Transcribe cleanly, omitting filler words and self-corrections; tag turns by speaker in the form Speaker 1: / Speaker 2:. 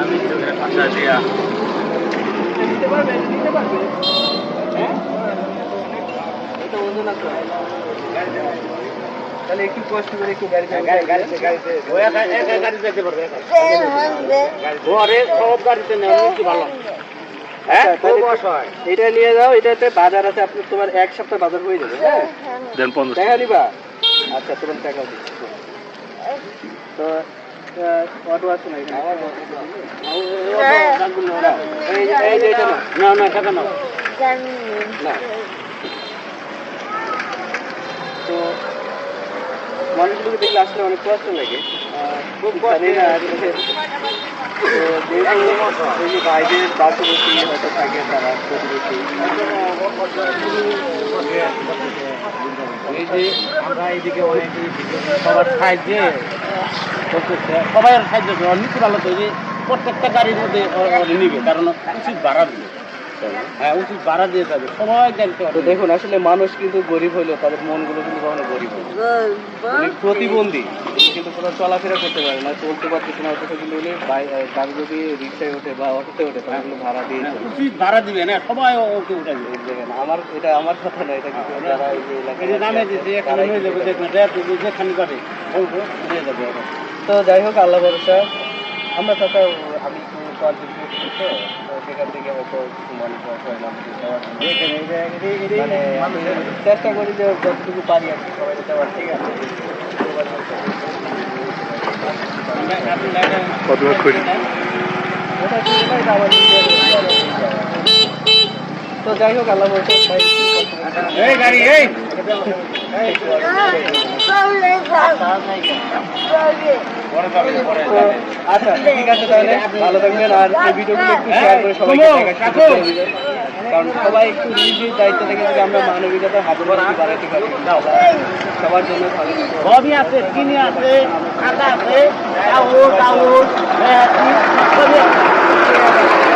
Speaker 1: আমি চোখের পাশা দিয়া
Speaker 2: নিতে পারবে হ্যাঁ এটা ওজন আছে তাহলে একটু কষ্ট করে একটু গাড়িতে
Speaker 1: গাড়ি যেতে পারবে ঘরে সব গাড়িতে নেওয়া কি ভালো হ্যাঁ
Speaker 2: এটা নিয়ে যাও এটাতে বাজার আছে আপনার তোমার এক সপ্তাহ বাজার হয়ে যাবে হ্যাঁ
Speaker 1: দেন 50
Speaker 2: টাকা নিবা আচ্ছা তোমার টাকা দিচ্ছি তো অটো আছে না এখানে এই যে এটা
Speaker 1: না না টাকা নাও
Speaker 2: না তো মানুষগুলোকে দেখলে আসলে অনেক কষ্ট লাগে খুব জানি না তো এই যে বাইরের পার্শ্ববর্তী হয়তো থাকে তারা প্রতিবেশী
Speaker 1: এই যে আমরা এইদিকে অনেক সবার সাহায্যে সবাই সাহায্য করে নীতি ভালো তো যে প্রত্যেকটা গাড়ির মধ্যে নিবে কারণ উচিত ভাড়া দিবে হ্যাঁ উচিত ভাড়া দিয়ে যাবে সবাই গাড়িতে
Speaker 2: তো দেখুন আসলে মানুষ কিন্তু গরিব হইলেও তাদের মনগুলো কিন্তু কখনো গরিব হয় প্রতিবন্ধী কিন্তু কোনো চলাফেরা করতে পারে না চলতে পারতেছে না অথচ কিন্তু উনি গাড়ি যদি রিক্সায় ওঠে বা অটোতে ওঠে তাহলে ভাড়া দিয়ে
Speaker 1: উচিত ভাড়া দিবে না সবাই ওকে উঠে
Speaker 2: দেখেন আমার এটা আমার কথা নয় এটা কিন্তু যারা এই যে
Speaker 1: এই নামে দিয়েছে এখানে নিয়ে যাবে দেখবেন যেখানে যাবে নিয়ে যাবে
Speaker 2: তো যাই হোক আল্লাহ ভরসা আমরা কথা আমি কন্টেন্ট করছি তো সেখান থেকে হয়তো কিছু মনে মানে আমি চেষ্টা করি যে যতটুকু পারি আর কি সবাই দেওয়ার ঠিক আছে তো যাই হোক আল্লাহ বলছে
Speaker 1: এই গাড়ি এই
Speaker 2: আচ্ছা ঠিক আছে তাহলে ভালো থাকবেন আর এই ভিডিওগুলো একটু শেয়ার করে সবাইকে কারণ সবাই একটু নিজ নিজ দায়িত্ব থেকে যদি আমরা মানবিকতার হাতে বাড়াতে পারি সবার জন্য
Speaker 1: সবই আছে চিনি আছে আদা আছে চাউল সবই আছে